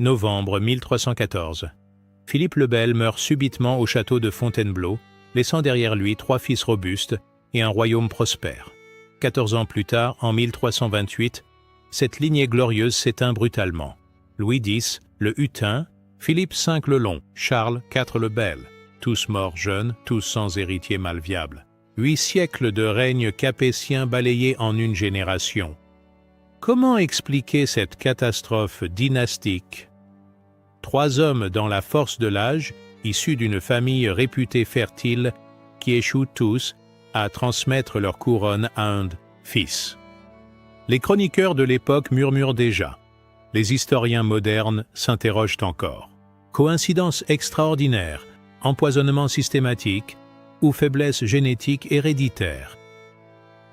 Novembre 1314. Philippe le Bel meurt subitement au château de Fontainebleau, laissant derrière lui 3 fils robustes et un royaume prospère. 14 ans plus tard, en 1328, cette lignée glorieuse s'éteint brutalement. Louis X, le Hutin, Philippe V le Long, Charles IV le Bel, tous morts jeunes, tous sans héritier mal viable. 8 siècles de règne capétien balayés en une génération. Comment expliquer cette catastrophe dynastique? 3 hommes dans la force de l'âge, issus d'une famille réputée fertile, qui échouent tous à transmettre leur couronne à un fils. Les chroniqueurs de l'époque murmurent déjà. Les historiens modernes s'interrogent encore. Coïncidence extraordinaire, empoisonnement systématique ou faiblesse génétique héréditaire.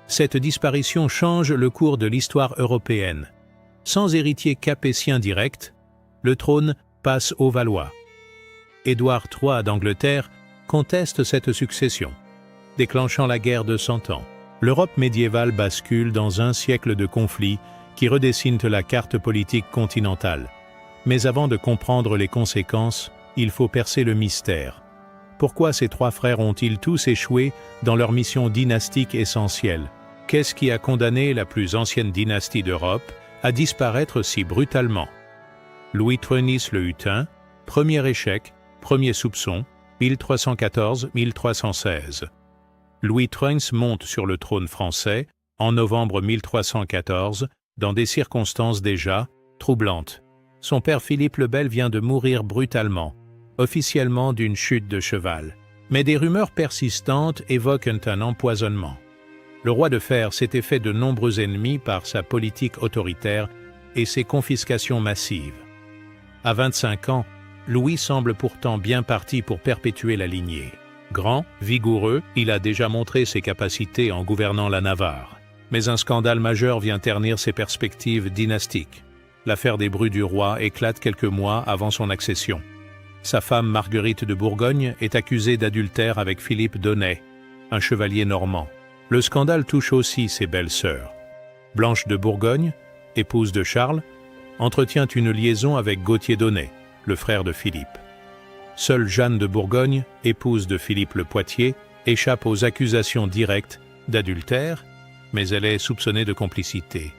Cette disparition change le cours de l'histoire européenne. Sans héritier capétien direct, le trône passe aux Valois. Édouard III d'Angleterre conteste cette succession, déclenchant la guerre de 100 ans. L'Europe médiévale bascule dans un siècle de conflits qui redessinent la carte politique continentale. Mais avant de comprendre les conséquences, il faut percer le mystère. Pourquoi ces 3 frères ont-ils tous échoué dans leur mission dynastique essentielle? Qu'est-ce qui a condamné la plus ancienne dynastie d'Europe à disparaître si brutalement? Louis Treunis le Hutin, premier échec, premier soupçon, 1314-1316. Louis Treunis monte sur le trône français en novembre 1314, dans des circonstances déjà troublantes. Son père Philippe le Bel vient de mourir brutalement, officiellement d'une chute de cheval. Mais des rumeurs persistantes évoquent un empoisonnement. Le roi de fer s'était fait de nombreux ennemis par sa politique autoritaire et ses confiscations massives. À 25 ans, Louis semble pourtant bien parti pour perpétuer la lignée. Grand, vigoureux, il a déjà montré ses capacités en gouvernant la Navarre. Mais un scandale majeur vient ternir ses perspectives dynastiques. L'affaire des Brus du roi éclate quelques mois avant son accession. Sa femme Marguerite de Bourgogne est accusée d'adultère avec Philippe d'Aunay, un chevalier normand. Le scandale touche aussi ses belles-sœurs. Blanche de Bourgogne, épouse de Charles, entretient une liaison avec Gauthier d'Aunay, le frère de Philippe. Seule Jeanne de Bourgogne, épouse de Philippe le Poitiers, échappe aux accusations directes d'adultère, mais elle est soupçonnée de complicité.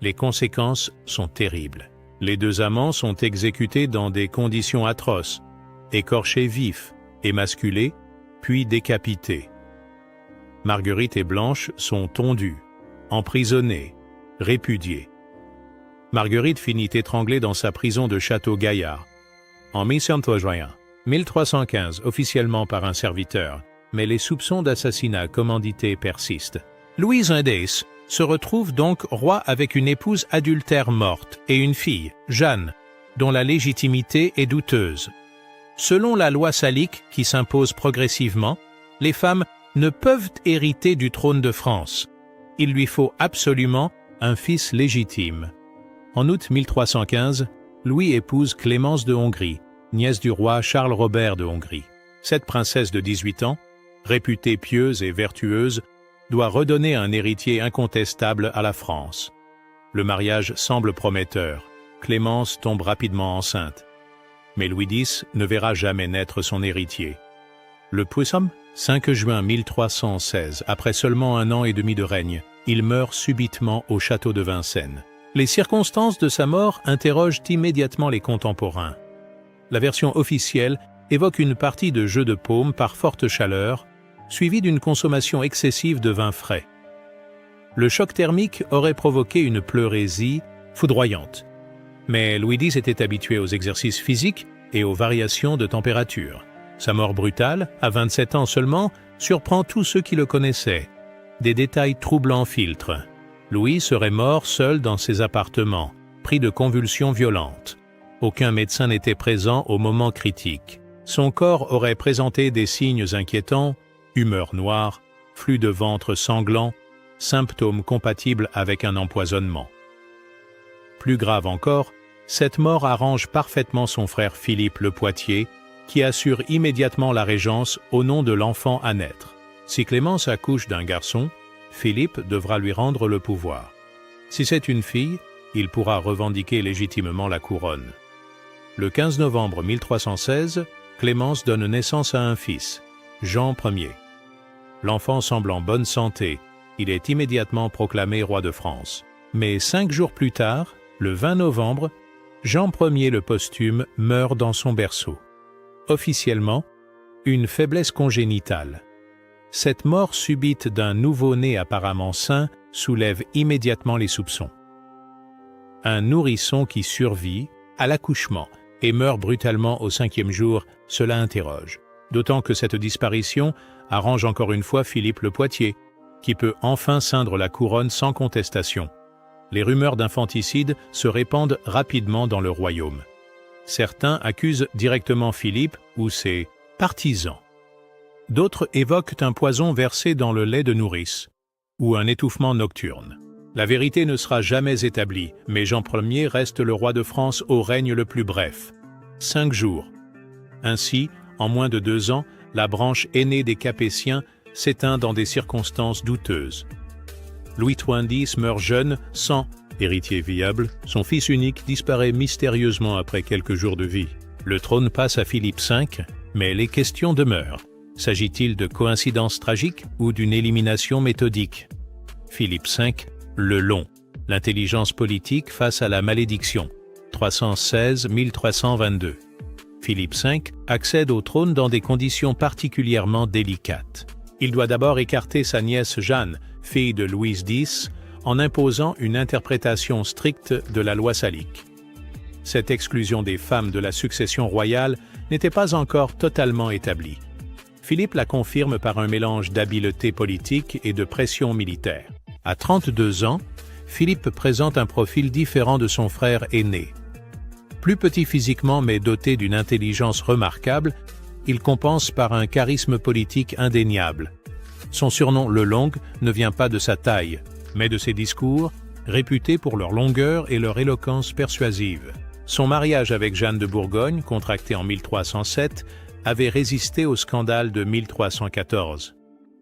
Les conséquences sont terribles. Les 2 amants sont exécutés dans des conditions atroces, écorchés vifs, émasculés, puis décapités. Marguerite et Blanche sont tondues, emprisonnées, répudiées. Marguerite finit étranglée dans sa prison de Château-Gaillard. En 1315, officiellement par un serviteur, mais les soupçons d'assassinat commandité persistent. Louis Indès se retrouve donc roi avec une épouse adultère morte et une fille, Jeanne, dont la légitimité est douteuse. Selon la loi salique qui s'impose progressivement, les femmes ne peuvent hériter du trône de France. Il lui faut absolument un fils légitime. En août 1315, Louis épouse Clémence de Hongrie, nièce du roi Charles Robert de Hongrie. Cette princesse de 18 ans, réputée pieuse et vertueuse, doit redonner un héritier incontestable à la France. Le mariage semble prometteur. Clémence tombe rapidement enceinte. Mais Louis X ne verra jamais naître son héritier. Le 5 juin 1316, après seulement 1 an et demi de règne, il meurt subitement au château de Vincennes. Les circonstances de sa mort interrogent immédiatement les contemporains. La version officielle évoque une partie de jeu de paume par forte chaleur, suivie d'une consommation excessive de vin frais. Le choc thermique aurait provoqué une pleurésie foudroyante. Mais Louis X était habitué aux exercices physiques et aux variations de température. Sa mort brutale, à 27 ans seulement, surprend tous ceux qui le connaissaient. Des détails troublants filtrent. Louis serait mort seul dans ses appartements, pris de convulsions violentes. Aucun médecin n'était présent au moment critique. Son corps aurait présenté des signes inquiétants, humeur noire, flux de ventre sanglant, symptômes compatibles avec un empoisonnement. Plus grave encore, cette mort arrange parfaitement son frère Philippe le Poitiers, qui assure immédiatement la régence au nom de l'enfant à naître. Si Clémence accouche d'un garçon, Philippe devra lui rendre le pouvoir. Si c'est une fille, il pourra revendiquer légitimement la couronne. Le 15 novembre 1316, Clémence donne naissance à un fils, Jean Ier. L'enfant semble en bonne santé, il est immédiatement proclamé roi de France. Mais 5 jours plus tard, le 20 novembre, Jean Ier le posthume meurt dans son berceau. Officiellement, une faiblesse congénitale. Cette mort subite d'un nouveau-né apparemment sain soulève immédiatement les soupçons. Un nourrisson qui survit à l'accouchement et meurt brutalement au 5e jour, cela interroge. D'autant que cette disparition arrange encore une fois Philippe le Poitiers, qui peut enfin ceindre la couronne sans contestation. Les rumeurs d'infanticide se répandent rapidement dans le royaume. Certains accusent directement Philippe ou ses partisans. D'autres évoquent un poison versé dans le lait de nourrice ou un étouffement nocturne. La vérité ne sera jamais établie, mais Jean Ier reste le roi de France au règne le plus bref, 5 jours. Ainsi, en moins de 2 ans, la branche aînée des Capétiens s'éteint dans des circonstances douteuses. Louis X meurt jeune, sans héritier viable. Son fils unique disparaît mystérieusement après quelques jours de vie. Le trône passe à Philippe V, mais les questions demeurent. S'agit-il de coïncidence tragique ou d'une élimination méthodique? Philippe V, le long, l'intelligence politique face à la malédiction, 316-1322. Philippe V accède au trône dans des conditions particulièrement délicates. Il doit d'abord écarter sa nièce Jeanne, fille de Louis X, en imposant une interprétation stricte de la loi salique. Cette exclusion des femmes de la succession royale n'était pas encore totalement établie. Philippe la confirme par un mélange d'habileté politique et de pression militaire. À 32 ans, Philippe présente un profil différent de son frère aîné. Plus petit physiquement mais doté d'une intelligence remarquable, il compense par un charisme politique indéniable. Son surnom le Long ne vient pas de sa taille, mais de ses discours, réputés pour leur longueur et leur éloquence persuasive. Son mariage avec Jeanne de Bourgogne, contracté en 1307, avait résisté au scandale de 1314.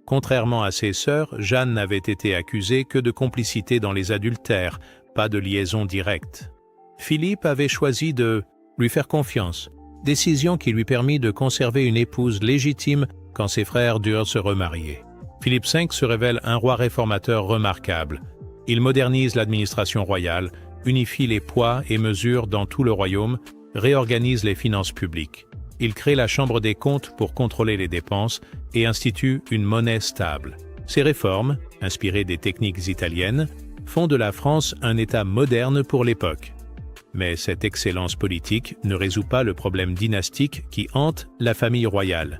Contrairement à ses sœurs, Jeanne n'avait été accusée que de complicité dans les adultères, pas de liaison directe. Philippe avait choisi de lui faire confiance, décision qui lui permit de conserver une épouse légitime quand ses frères durent se remarier. Philippe V se révèle un roi réformateur remarquable. Il modernise l'administration royale, unifie les poids et mesures dans tout le royaume, réorganise les finances publiques. Il crée la Chambre des comptes pour contrôler les dépenses et institue une monnaie stable. Ces réformes, inspirées des techniques italiennes, font de la France un État moderne pour l'époque. Mais cette excellence politique ne résout pas le problème dynastique qui hante la famille royale.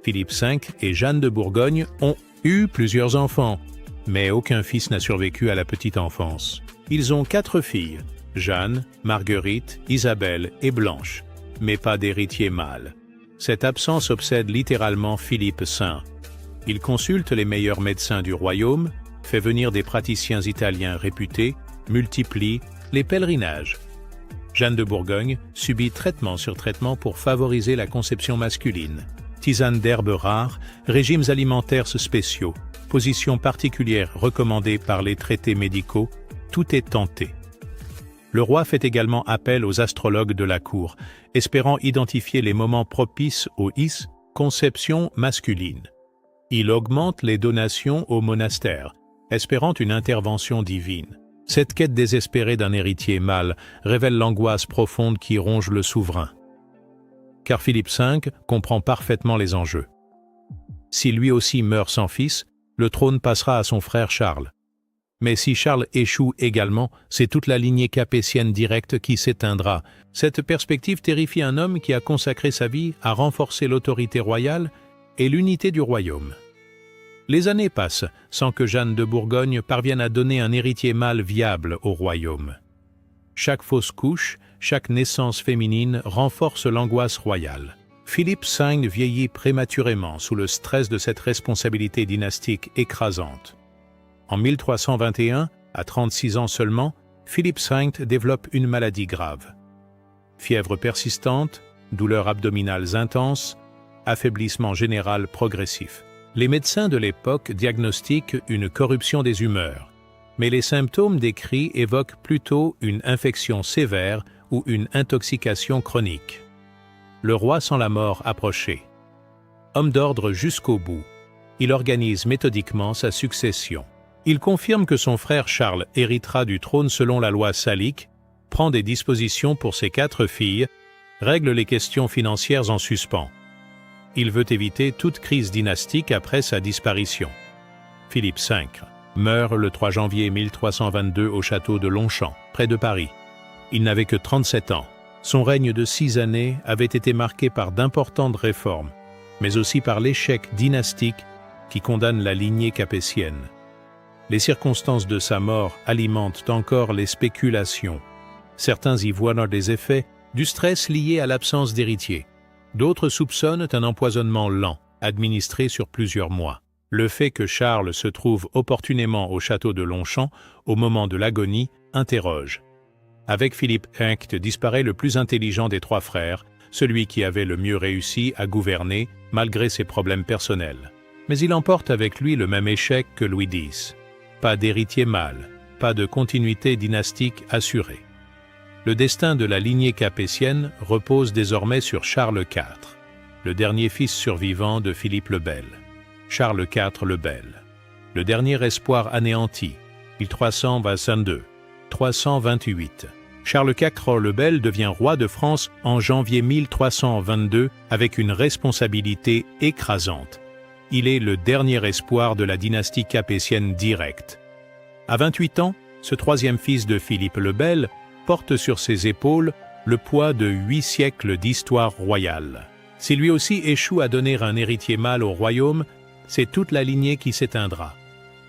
Philippe V et Jeanne de Bourgogne ont eu plusieurs enfants, mais aucun fils n'a survécu à la petite enfance. Ils ont 4 filles, Jeanne, Marguerite, Isabelle et Blanche, mais pas d'héritier mâle. Cette absence obsède littéralement Philippe Saint. Il consulte les meilleurs médecins du royaume, fait venir des praticiens italiens réputés, multiplie les pèlerinages. Jeanne de Bourgogne subit traitement sur traitement pour favoriser la conception masculine. Tisanes d'herbes rares, régimes alimentaires spéciaux, positions particulières recommandées par les traités médicaux, tout est tenté. Le roi fait également appel aux astrologues de la cour, espérant identifier les moments propices aux conceptions masculines. Il augmente les donations au monastère, espérant une intervention divine. Cette quête désespérée d'un héritier mâle révèle l'angoisse profonde qui ronge le souverain. Car Philippe V comprend parfaitement les enjeux. Si lui aussi meurt sans fils, le trône passera à son frère Charles. Mais si Charles échoue également, c'est toute la lignée capétienne directe qui s'éteindra. Cette perspective terrifie un homme qui a consacré sa vie à renforcer l'autorité royale et l'unité du royaume. Les années passent sans que Jeanne de Bourgogne parvienne à donner un héritier mâle viable au royaume. Chaque fausse couche, chaque naissance féminine renforce l'angoisse royale. Philippe V vieillit prématurément sous le stress de cette responsabilité dynastique écrasante. En 1321, à 36 ans seulement, Philippe V développe une maladie grave. Fièvre persistante, douleurs abdominales intenses, affaiblissement général progressif. Les médecins de l'époque diagnostiquent une corruption des humeurs, mais les symptômes décrits évoquent plutôt une infection sévère ou une intoxication chronique. Le roi sent la mort approcher. Homme d'ordre jusqu'au bout, il organise méthodiquement sa succession. Il confirme que son frère Charles héritera du trône selon la loi salique, prend des dispositions pour ses 4 filles, règle les questions financières en suspens. Il veut éviter toute crise dynastique après sa disparition. Philippe V meurt le 3 janvier 1322 au château de Longchamp, près de Paris. Il n'avait que 37 ans. Son règne de 6 années avait été marqué par d'importantes réformes, mais aussi par l'échec dynastique qui condamne la lignée capétienne. Les circonstances de sa mort alimentent encore les spéculations. Certains y voient des effets du stress lié à l'absence d'héritier. D'autres soupçonnent un empoisonnement lent, administré sur plusieurs mois. Le fait que Charles se trouve opportunément au château de Longchamp au moment de l'agonie interroge. Avec Philippe V disparaît le plus intelligent des 3 frères, celui qui avait le mieux réussi à gouverner malgré ses problèmes personnels. Mais il emporte avec lui le même échec que Louis X. Pas d'héritier mâle, pas de continuité dynastique assurée. Le destin de la lignée capétienne repose désormais sur Charles IV, le dernier fils survivant de Philippe le Bel. Charles IV le Bel, le dernier espoir anéanti, 1322, 328. Charles IV le Bel devient roi de France en janvier 1322 avec une responsabilité écrasante. Il est le dernier espoir de la dynastie capétienne directe. À 28 ans, ce 3e fils de Philippe le Bel porte sur ses épaules le poids de 8 siècles d'histoire royale. Si lui aussi échoue à donner un héritier mâle au royaume, c'est toute la lignée qui s'éteindra.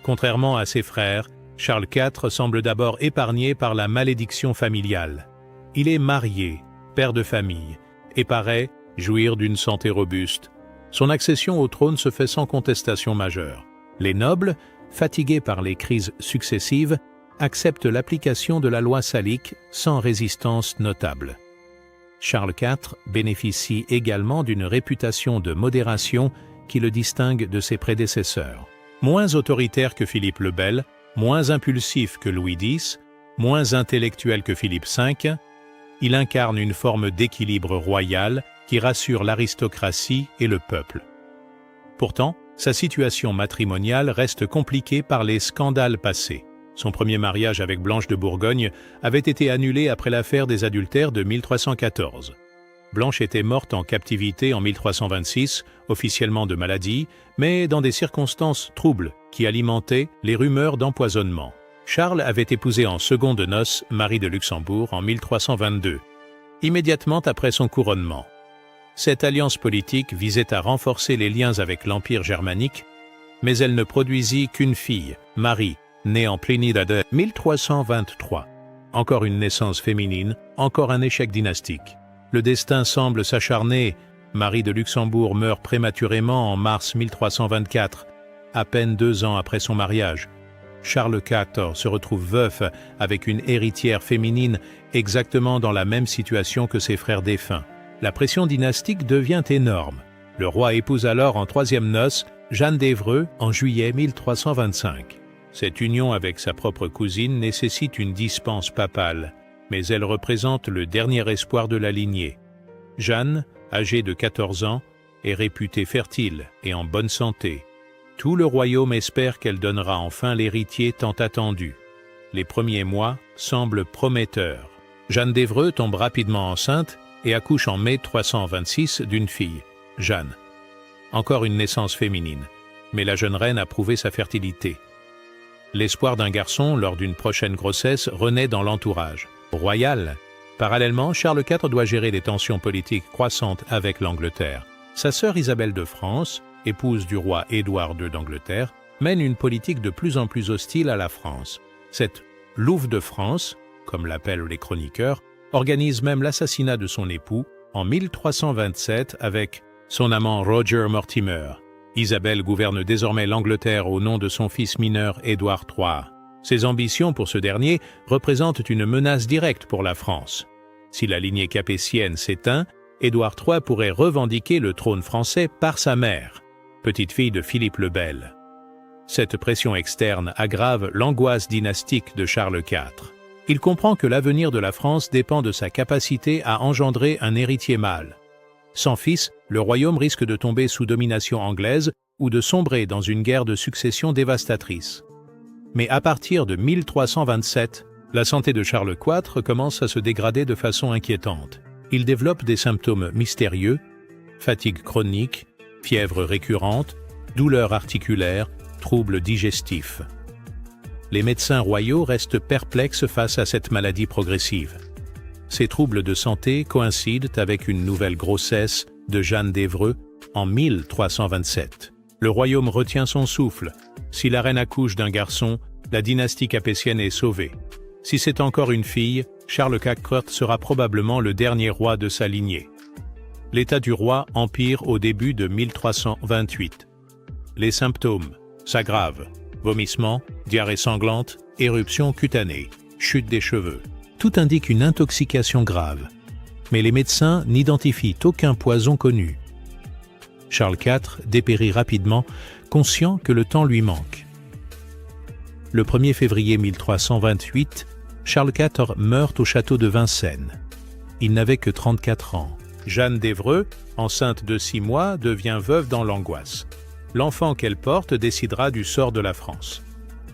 Contrairement à ses frères, Charles IV semble d'abord épargné par la malédiction familiale. Il est marié, père de famille, et paraît jouir d'une santé robuste. Son accession au trône se fait sans contestation majeure. Les nobles, fatigués par les crises successives, acceptent l'application de la loi salique sans résistance notable. Charles IV bénéficie également d'une réputation de modération qui le distingue de ses prédécesseurs. Moins autoritaire que Philippe le Bel, moins impulsif que Louis X, moins intellectuel que Philippe V, il incarne une forme d'équilibre royal qui rassure l'aristocratie et le peuple. Pourtant, sa situation matrimoniale reste compliquée par les scandales passés. Son premier mariage avec Blanche de Bourgogne avait été annulé après l'affaire des adultères de 1314. Blanche était morte en captivité en 1326, officiellement de maladie, mais dans des circonstances troubles qui alimentaient les rumeurs d'empoisonnement. Charles avait épousé en secondes noces Marie de Luxembourg en 1322, immédiatement après son couronnement. Cette alliance politique visait à renforcer les liens avec l'Empire germanique, mais elle ne produisit qu'une fille, Marie, née en pleine date de 1323. Encore une naissance féminine, encore un échec dynastique. Le destin semble s'acharner. Marie de Luxembourg meurt prématurément en mars 1324, à peine 2 ans après son mariage. Charles IV se retrouve veuf avec une héritière féminine exactement dans la même situation que ses frères défunts. La pression dynastique devient énorme. Le roi épouse alors en 3e noces Jeanne d'Évreux en juillet 1325. Cette union avec sa propre cousine nécessite une dispense papale, mais elle représente le dernier espoir de la lignée. Jeanne, âgée de 14 ans, est réputée fertile et en bonne santé. Tout le royaume espère qu'elle donnera enfin l'héritier tant attendu. Les premiers mois semblent prometteurs. Jeanne d'Évreux tombe rapidement enceinte et accouche en mai 326 d'une fille, Jeanne. Encore une naissance féminine, mais la jeune reine a prouvé sa fertilité. L'espoir d'un garçon lors d'une prochaine grossesse renaît dans l'entourage royal. Parallèlement, Charles IV doit gérer des tensions politiques croissantes avec l'Angleterre. Sa sœur Isabelle de France, épouse du roi Édouard II d'Angleterre, mène une politique de plus en plus hostile à la France. Cette « louve de France », comme l'appellent les chroniqueurs, organise même l'assassinat de son époux en 1327 avec son amant Roger Mortimer. Isabelle gouverne désormais l'Angleterre au nom de son fils mineur Édouard III. Ses ambitions pour ce dernier représentent une menace directe pour la France. Si la lignée capétienne s'éteint, Édouard III pourrait revendiquer le trône français par sa mère, petite fille de Philippe le Bel. Cette pression externe aggrave l'angoisse dynastique de Charles IV. Il comprend que l'avenir de la France dépend de sa capacité à engendrer un héritier mâle. Sans fils, le royaume risque de tomber sous domination anglaise ou de sombrer dans une guerre de succession dévastatrice. Mais à partir de 1327, la santé de Charles IV commence à se dégrader de façon inquiétante. Il développe des symptômes mystérieux, fatigue chronique, fièvre récurrente, douleurs articulaires, troubles digestifs. Les médecins royaux restent perplexes face à cette maladie progressive. Ces troubles de santé coïncident avec une nouvelle grossesse de Jeanne d'Évreux en 1327. Le royaume retient son souffle. Si la reine accouche d'un garçon, la dynastie capétienne est sauvée. Si c'est encore une fille, Charles IV sera probablement le dernier roi de sa lignée. L'état du roi empire au début de 1328. Les symptômes s'aggravent. Vomissements, diarrhée sanglante, éruption cutanée, chute des cheveux. Tout indique une intoxication grave. Mais les médecins n'identifient aucun poison connu. Charles IV dépérit rapidement, conscient que le temps lui manque. Le 1er février 1328, Charles IV meurt au château de Vincennes. Il n'avait que 34 ans. Jeanne d'Évreux, enceinte de 6 mois, devient veuve dans l'angoisse. L'enfant qu'elle porte décidera du sort de la France.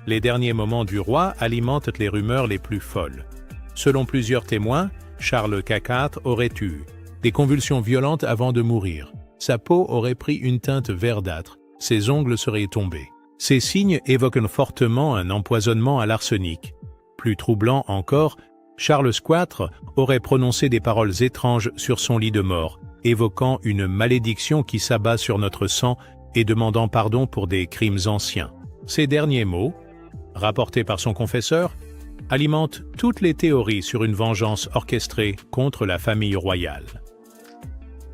Les derniers moments du roi alimentent les rumeurs les plus folles. Selon plusieurs témoins, Charles IV aurait eu des convulsions violentes avant de mourir. Sa peau aurait pris une teinte verdâtre, ses ongles seraient tombés. Ces signes évoquent fortement un empoisonnement à l'arsenic. Plus troublant encore, Charles IV aurait prononcé des paroles étranges sur son lit de mort, évoquant une malédiction qui s'abat sur notre sang et demandant pardon pour des crimes anciens. Ces derniers mots, rapportés par son confesseur, alimentent toutes les théories sur une vengeance orchestrée contre la famille royale.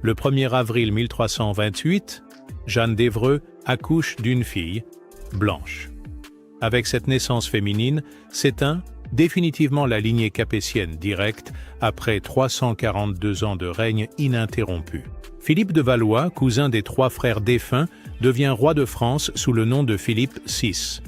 Le 1er avril 1328, Jeanne d'Évreux accouche d'une fille, Blanche. Avec cette naissance féminine, s'éteint définitivement la lignée capétienne directe après 342 ans de règne ininterrompu. Philippe de Valois, cousin des 3 frères défunts, devient roi de France sous le nom de Philippe VI.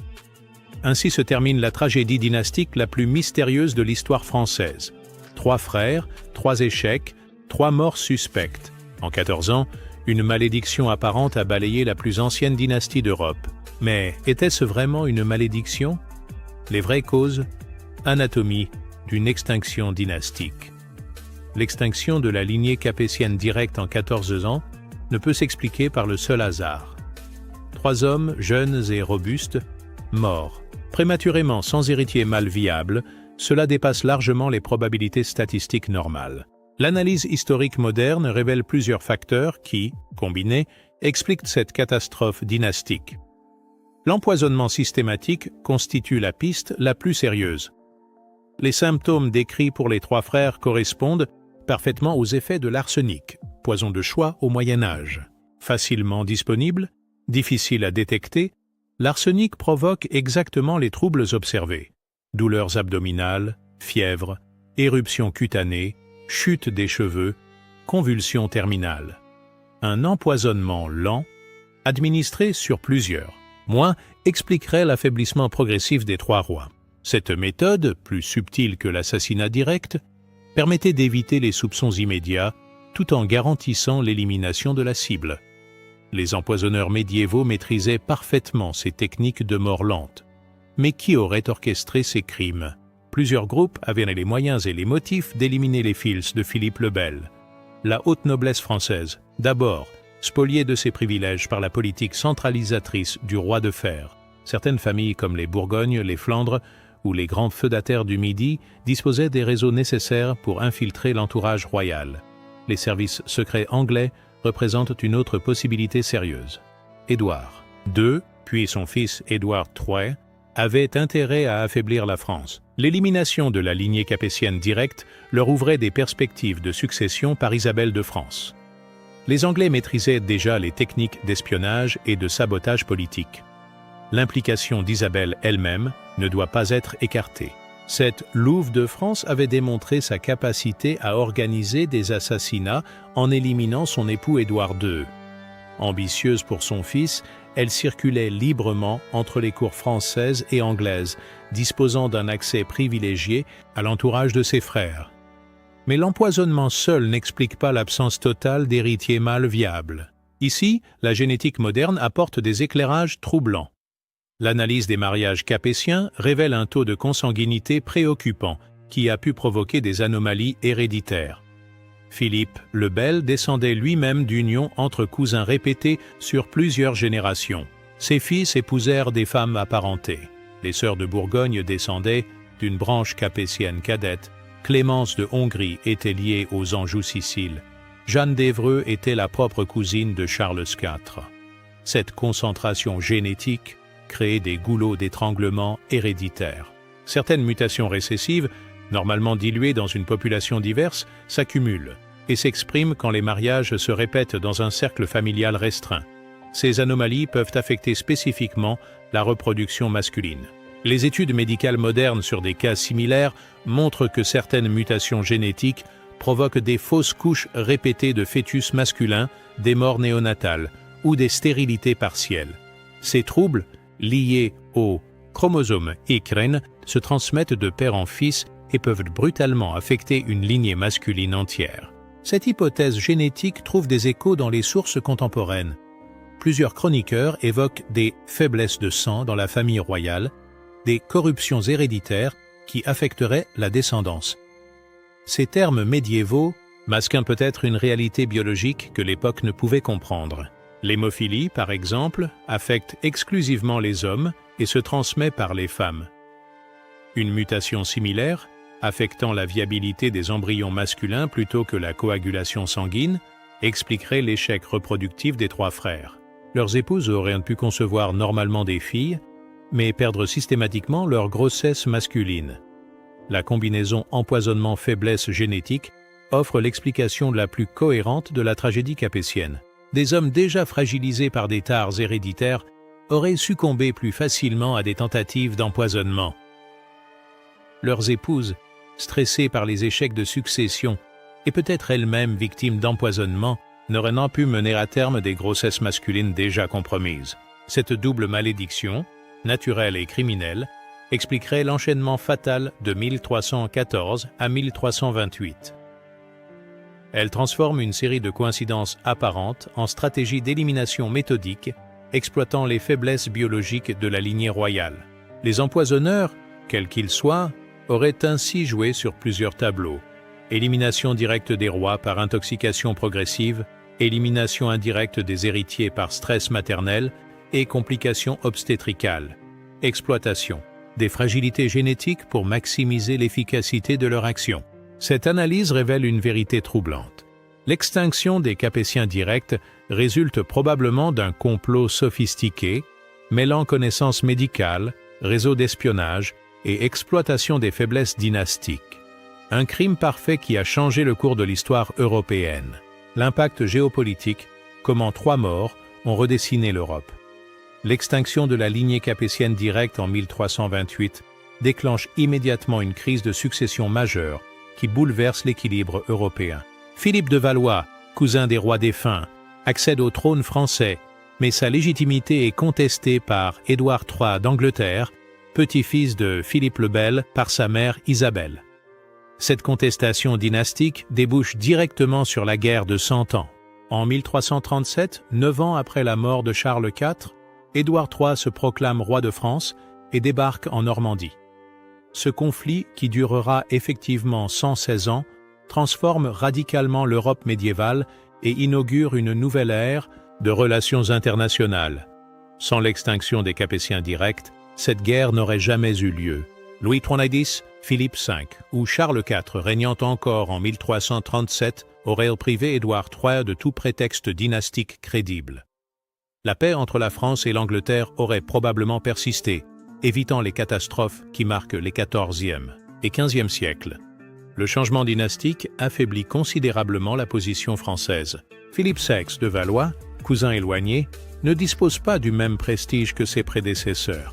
Ainsi se termine la tragédie dynastique la plus mystérieuse de l'histoire française. 3 frères, 3 échecs, 3 morts suspectes. En 14 ans, une malédiction apparente a balayé la plus ancienne dynastie d'Europe. Mais était-ce vraiment une malédiction? Les vraies causes? Anatomie d'une extinction dynastique. L'extinction de la lignée capétienne directe en 14 ans ne peut s'expliquer par le seul hasard. 3 hommes, jeunes et robustes, morts. Prématurément sans héritier mâle viable, cela dépasse largement les probabilités statistiques normales. L'analyse historique moderne révèle plusieurs facteurs qui, combinés, expliquent cette catastrophe dynastique. L'empoisonnement systématique constitue la piste la plus sérieuse. Les symptômes décrits pour les 3 frères correspondent parfaitement aux effets de l'arsenic, poison de choix au Moyen Âge. Facilement disponible, difficile à détecter, l'arsenic provoque exactement les troubles observés. Douleurs abdominales, fièvre, éruption cutanée, chute des cheveux, convulsions terminales. Un empoisonnement lent, administré sur plusieurs mois, expliquerait l'affaiblissement progressif des 3 rois. Cette méthode, plus subtile que l'assassinat direct, permettait d'éviter les soupçons immédiats tout en garantissant l'élimination de la cible. Les empoisonneurs médiévaux maîtrisaient parfaitement ces techniques de mort lente. Mais qui aurait orchestré ces crimes? Plusieurs groupes avaient les moyens et les motifs d'éliminer les fils de Philippe le Bel. La haute noblesse française, d'abord, spoliée de ses privilèges par la politique centralisatrice du roi de fer. Certaines familles comme les Bourgognes, les Flandres ou les grands feudataires du Midi disposaient des réseaux nécessaires pour infiltrer l'entourage royal. Les services secrets anglais représentent une autre possibilité sérieuse. Édouard II, puis son fils Édouard III, avaient intérêt à affaiblir la France. L'élimination de la lignée capétienne directe leur ouvrait des perspectives de succession par Isabelle de France. Les Anglais maîtrisaient déjà les techniques d'espionnage et de sabotage politique. L'implication d'Isabelle elle-même ne doit pas être écartée. Cette louve de France avait démontré sa capacité à organiser des assassinats en éliminant son époux Édouard II. Ambitieuse pour son fils, elle circulait librement entre les cours françaises et anglaises, disposant d'un accès privilégié à l'entourage de ses frères. Mais l'empoisonnement seul n'explique pas l'absence totale d'héritiers mâles viables. Ici, la génétique moderne apporte des éclairages troublants. L'analyse des mariages capétiens révèle un taux de consanguinité préoccupant qui a pu provoquer des anomalies héréditaires. Philippe le Bel descendait lui-même d'unions entre cousins répétés sur plusieurs générations. Ses fils épousèrent des femmes apparentées. Les sœurs de Bourgogne descendaient d'une branche capétienne cadette. Clémence de Hongrie était liée aux Anjou-Sicile. Jeanne d'Évreux était la propre cousine de Charles IV. Cette concentration génétique créait des goulots d'étranglement héréditaires. Certaines mutations récessives, normalement diluées dans une population diverse, s'accumulent et s'expriment quand les mariages se répètent dans un cercle familial restreint. Ces anomalies peuvent affecter spécifiquement la reproduction masculine. Les études médicales modernes sur des cas similaires montrent que certaines mutations génétiques provoquent des fausses couches répétées de fœtus masculins, des morts néonatales ou des stérilités partielles. Ces troubles, liés au chromosome Y, se transmettent de père en fils et peuvent brutalement affecter une lignée masculine entière. Cette hypothèse génétique trouve des échos dans les sources contemporaines. Plusieurs chroniqueurs évoquent des faiblesses de sang dans la famille royale, des corruptions héréditaires qui affecteraient la descendance. Ces termes médiévaux masquent peut-être une réalité biologique que l'époque ne pouvait comprendre. L'hémophilie, par exemple, affecte exclusivement les hommes et se transmet par les femmes. Une mutation similaire, affectant la viabilité des embryons masculins plutôt que la coagulation sanguine, expliquerait l'échec reproductif des trois frères. Leurs épouses auraient pu concevoir normalement des filles, mais perdre systématiquement leur grossesse masculine. La combinaison empoisonnement-faiblesse génétique offre l'explication la plus cohérente de la tragédie capétienne. Des hommes déjà fragilisés par des tares héréditaires auraient succombé plus facilement à des tentatives d'empoisonnement. Leurs épouses, stressées par les échecs de succession et peut-être elles-mêmes victimes d'empoisonnement, n'auraient pas pu mener à terme des grossesses masculines déjà compromises. Cette double malédiction, naturelle et criminelle, expliquerait l'enchaînement fatal de 1314 à 1328. Elle transforme une série de coïncidences apparentes en stratégie d'élimination méthodique, exploitant les faiblesses biologiques de la lignée royale. Les empoisonneurs, quels qu'ils soient, auraient ainsi joué sur plusieurs tableaux. Élimination directe des rois par intoxication progressive, élimination indirecte des héritiers par stress maternel et complications obstétricales. Exploitation des fragilités génétiques pour maximiser l'efficacité de leur action. Cette analyse révèle une vérité troublante. L'extinction des capétiens directs résulte probablement d'un complot sophistiqué, mêlant connaissances médicales, réseaux d'espionnage et exploitation des faiblesses dynastiques. Un crime parfait qui a changé le cours de l'histoire européenne. L'impact géopolitique, comment 3 morts ont redessiné l'Europe. L'extinction de la lignée capétienne directe en 1328 déclenche immédiatement une crise de succession majeure qui bouleverse l'équilibre européen. Philippe de Valois, cousin des rois défunts, accède au trône français, mais sa légitimité est contestée par Édouard III d'Angleterre, petit-fils de Philippe le Bel par sa mère Isabelle. Cette contestation dynastique débouche directement sur la guerre de 100 ans. En 1337, 9 ans après la mort de Charles IV, Édouard III se proclame roi de France et débarque en Normandie. Ce conflit, qui durera effectivement 116 ans, transforme radicalement l'Europe médiévale et inaugure une nouvelle ère de relations internationales. Sans l'extinction des Capétiens directs, cette guerre n'aurait jamais eu lieu. Louis Iix, Philippe V ou Charles IV régnant encore en 1337 auraient privé Édouard III de tout prétexte dynastique crédible. La paix entre la France et l'Angleterre aurait probablement persisté, évitant les catastrophes qui marquent les XIVe et XVe siècles. Le changement dynastique affaiblit considérablement la position française. Philippe VI de Valois, cousin éloigné, ne dispose pas du même prestige que ses prédécesseurs.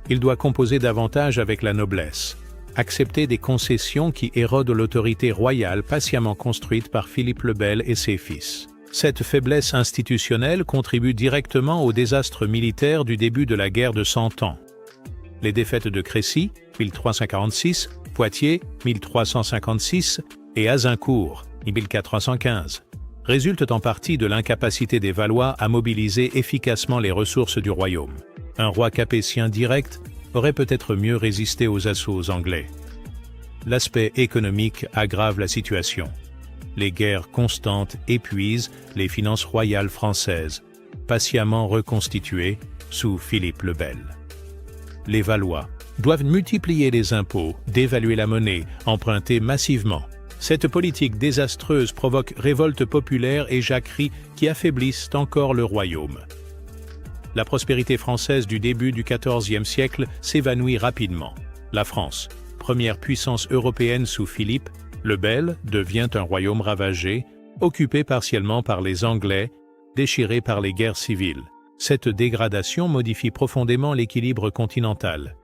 Il doit composer davantage avec la noblesse, accepter des concessions qui érodent l'autorité royale patiemment construite par Philippe le Bel et ses fils. Cette faiblesse institutionnelle contribue directement au désastre militaire du début de la guerre de Cent Ans. Les défaites de Crécy, 1346, Poitiers, 1356 et Azincourt, 1415, résultent en partie de l'incapacité des Valois à mobiliser efficacement les ressources du royaume. Un roi capétien direct aurait peut-être mieux résisté aux assauts anglais. L'aspect économique aggrave la situation. Les guerres constantes épuisent les finances royales françaises, patiemment reconstituées sous Philippe le Bel. Les Valois doivent multiplier les impôts, dévaluer la monnaie, emprunter massivement. Cette politique désastreuse provoque révolte populaire et jacquerie qui affaiblissent encore le royaume. La prospérité française du début du XIVe siècle s'évanouit rapidement. La France, première puissance européenne sous Philippe, le Bel devient un royaume ravagé, occupé partiellement par les Anglais, déchiré par les guerres civiles. Cette dégradation modifie profondément l'équilibre continental.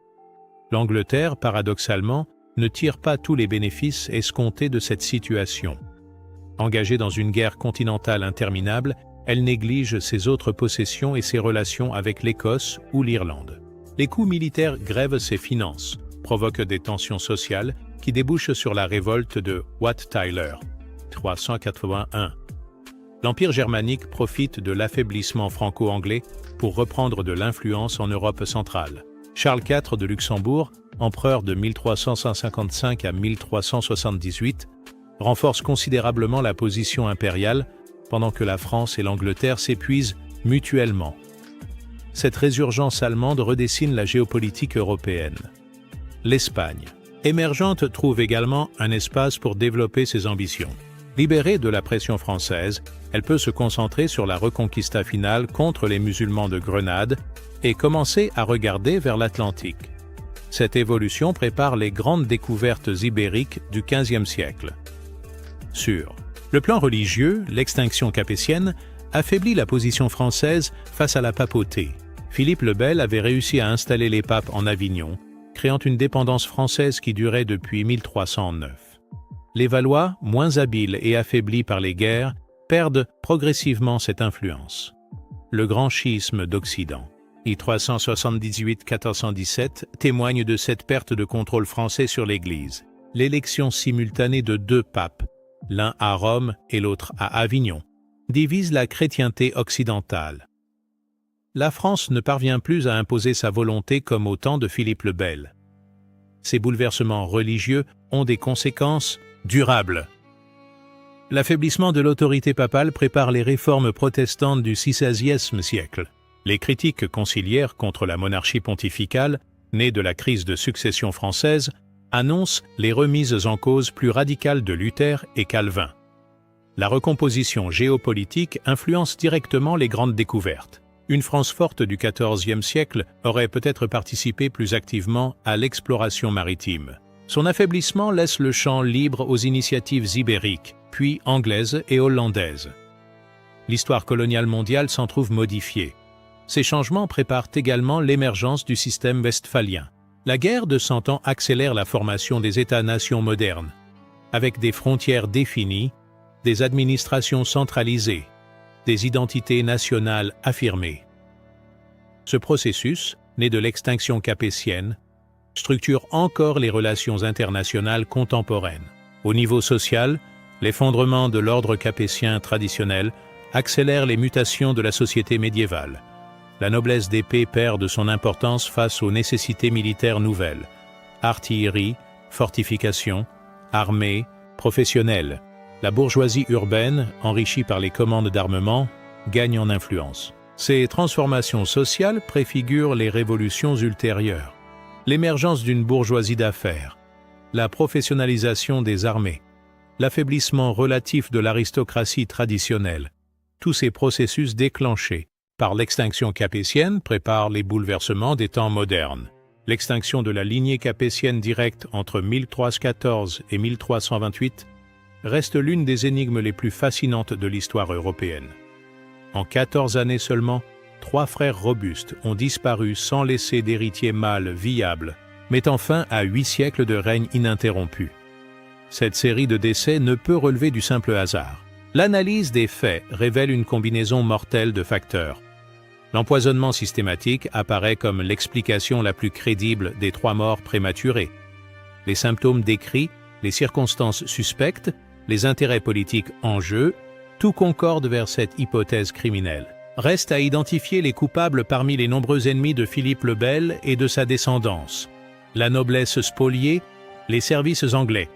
L'Angleterre, paradoxalement, ne tire pas tous les bénéfices escomptés de cette situation. Engagée dans une guerre continentale interminable, elle néglige ses autres possessions et ses relations avec l'Écosse ou l'Irlande. Les coups militaires grèvent ses finances, provoquent des tensions sociales qui débouchent sur la révolte de Wat Tyler, 381. L'Empire germanique profite de l'affaiblissement franco-anglais pour reprendre de l'influence en Europe centrale. Charles IV de Luxembourg, empereur de 1355 à 1378, renforce considérablement la position impériale pendant que la France et l'Angleterre s'épuisent mutuellement. Cette résurgence allemande redessine la géopolitique européenne. L'Espagne, émergente, trouve également un espace pour développer ses ambitions. Libérée de la pression française, elle peut se concentrer sur la reconquista finale contre les musulmans de Grenade et commencer à regarder vers l'Atlantique. Cette évolution prépare les grandes découvertes ibériques du XVe siècle. Sur le plan religieux, l'extinction capétienne affaiblit la position française face à la papauté. Philippe le Bel avait réussi à installer les papes en Avignon, créant une dépendance française qui durait depuis 1309. Les Valois, moins habiles et affaiblis par les guerres, perdent progressivement cette influence. Le grand schisme d'Occident, 1378-1417, témoigne de cette perte de contrôle français sur l'Église. L'élection simultanée de deux papes, l'un à Rome et l'autre à Avignon, divise la chrétienté occidentale. La France ne parvient plus à imposer sa volonté comme au temps de Philippe le Bel. Ces bouleversements religieux ont des conséquences durables. L'affaiblissement de l'autorité papale prépare les réformes protestantes du XVIe siècle. Les critiques conciliaires contre la monarchie pontificale, née de la crise de succession française, annoncent les remises en cause plus radicales de Luther et Calvin. La recomposition géopolitique influence directement les grandes découvertes. Une France forte du XIVe siècle aurait peut-être participé plus activement à l'exploration maritime. Son affaiblissement laisse le champ libre aux initiatives ibériques, puis anglaises et hollandaises. L'histoire coloniale mondiale s'en trouve modifiée. Ces changements préparent également l'émergence du système westphalien. La guerre de Cent Ans accélère la formation des États-nations modernes, avec des frontières définies, des administrations centralisées, des identités nationales affirmées. Ce processus, né de l'extinction capétienne, structure encore les relations internationales contemporaines. Au niveau social, l'effondrement de l'ordre capétien traditionnel accélère les mutations de la société médiévale. La noblesse d'épée perd de son importance face aux nécessités militaires nouvelles. Artillerie, fortifications, armée, professionnels. La bourgeoisie urbaine, enrichie par les commandes d'armement, gagne en influence. Ces transformations sociales préfigurent les révolutions ultérieures. L'émergence d'une bourgeoisie d'affaires, la professionnalisation des armées, l'affaiblissement relatif de l'aristocratie traditionnelle, tous ces processus déclenchés par l'extinction capétienne préparent les bouleversements des temps modernes. L'extinction de la lignée capétienne directe entre 1314 et 1328 reste l'une des énigmes les plus fascinantes de l'histoire européenne. En 14 années seulement, 3 frères robustes ont disparu sans laisser d'héritier mâle viable, mettant fin à 8 siècles de règne ininterrompu. Cette série de décès ne peut relever du simple hasard. L'analyse des faits révèle une combinaison mortelle de facteurs. L'empoisonnement systématique apparaît comme l'explication la plus crédible des 3 morts prématurées. Les symptômes décrits, les circonstances suspectes, les intérêts politiques en jeu, tout concorde vers cette hypothèse criminelle. Reste à identifier les coupables parmi les nombreux ennemis de Philippe le Bel et de sa descendance. La noblesse spoliée, les services anglais,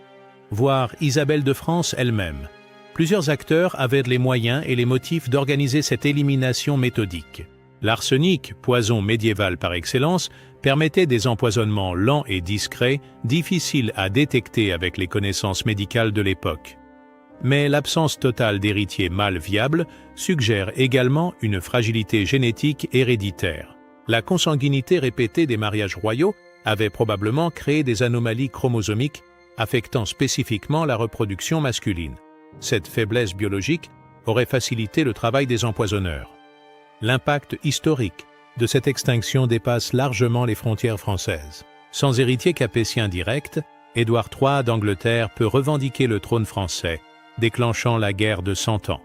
voire Isabelle de France elle-même. Plusieurs acteurs avaient les moyens et les motifs d'organiser cette élimination méthodique. L'arsenic, poison médiéval par excellence, permettait des empoisonnements lents et discrets, difficiles à détecter avec les connaissances médicales de l'époque. Mais l'absence totale d'héritiers mâles viables suggère également une fragilité génétique héréditaire. La consanguinité répétée des mariages royaux avait probablement créé des anomalies chromosomiques affectant spécifiquement la reproduction masculine. Cette faiblesse biologique aurait facilité le travail des empoisonneurs. L'impact historique de cette extinction dépasse largement les frontières françaises. Sans héritier capétien direct, Édouard III d'Angleterre peut revendiquer le trône français, déclenchant la guerre de 100 ans.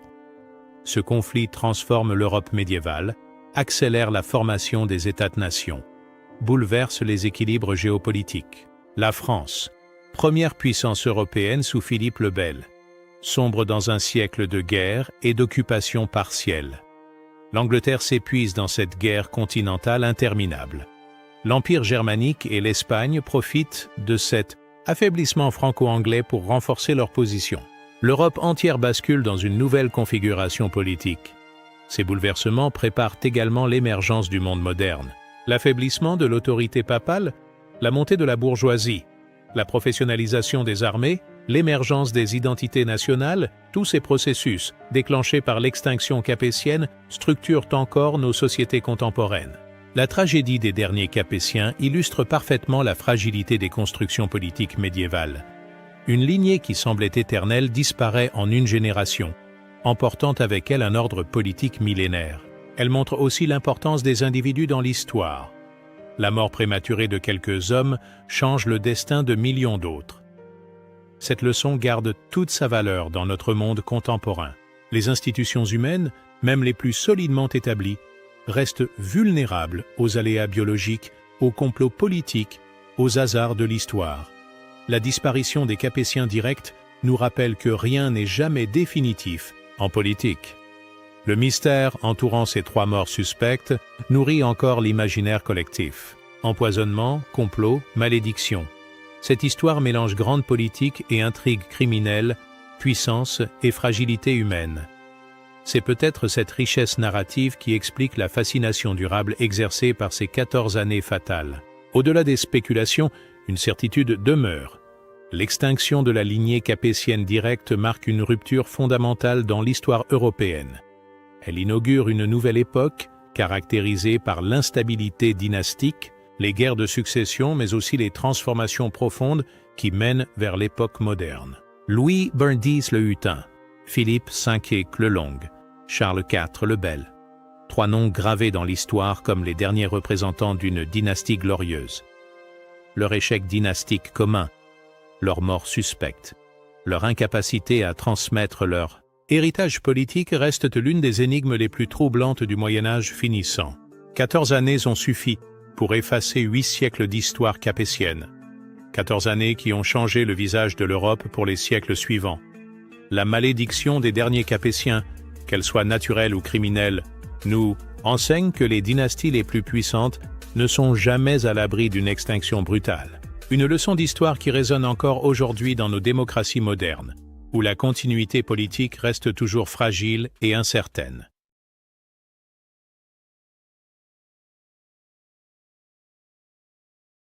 Ce conflit transforme l'Europe médiévale, accélère la formation des États-nations, bouleverse les équilibres géopolitiques. La France, première puissance européenne sous Philippe le Bel, sombre dans un siècle de guerre et d'occupation partielle. L'Angleterre s'épuise dans cette guerre continentale interminable. L'Empire germanique et l'Espagne profitent de cet affaiblissement franco-anglais pour renforcer leur position. L'Europe entière bascule dans une nouvelle configuration politique. Ces bouleversements préparent également l'émergence du monde moderne. L'affaiblissement de l'autorité papale, la montée de la bourgeoisie, la professionnalisation des armées, l'émergence des identités nationales, tous ces processus, déclenchés par l'extinction capétienne, structurent encore nos sociétés contemporaines. La tragédie des derniers Capétiens illustre parfaitement la fragilité des constructions politiques médiévales. Une lignée qui semblait éternelle disparaît en une génération, emportant avec elle un ordre politique millénaire. Elle montre aussi l'importance des individus dans l'histoire. La mort prématurée de quelques hommes change le destin de millions d'autres. Cette leçon garde toute sa valeur dans notre monde contemporain. Les institutions humaines, même les plus solidement établies, restent vulnérables aux aléas biologiques, aux complots politiques, aux hasards de l'histoire. La disparition des Capétiens directs nous rappelle que rien n'est jamais définitif en politique. Le mystère entourant ces 3 morts suspectes nourrit encore l'imaginaire collectif. Empoisonnement, complot, malédiction. Cette histoire mélange grande politique et intrigue criminelle, puissance et fragilité humaine. C'est peut-être cette richesse narrative qui explique la fascination durable exercée par ces 14 années fatales. Au-delà des spéculations, une certitude demeure. L'extinction de la lignée capétienne directe marque une rupture fondamentale dans l'histoire européenne. Elle inaugure une nouvelle époque, caractérisée par l'instabilité dynastique, les guerres de succession, mais aussi les transformations profondes qui mènent vers l'époque moderne. Louis Bernidis le Hutin, Philippe V le Long, Charles IV le Bel. 3 noms gravés dans l'histoire comme les derniers représentants d'une dynastie glorieuse. Leur échec dynastique commun, leur mort suspecte, leur incapacité à transmettre leur héritage politique reste l'une des énigmes les plus troublantes du Moyen-Âge finissant. 14 années ont suffi pour effacer 8 siècles d'histoire capétienne. 14 années qui ont changé le visage de l'Europe pour les siècles suivants. La malédiction des derniers Capétiens, qu'elle soit naturelle ou criminelle, nous enseigne que les dynasties les plus puissantes ne sont jamais à l'abri d'une extinction brutale. Une leçon d'histoire qui résonne encore aujourd'hui dans nos démocraties modernes, où la continuité politique reste toujours fragile et incertaine.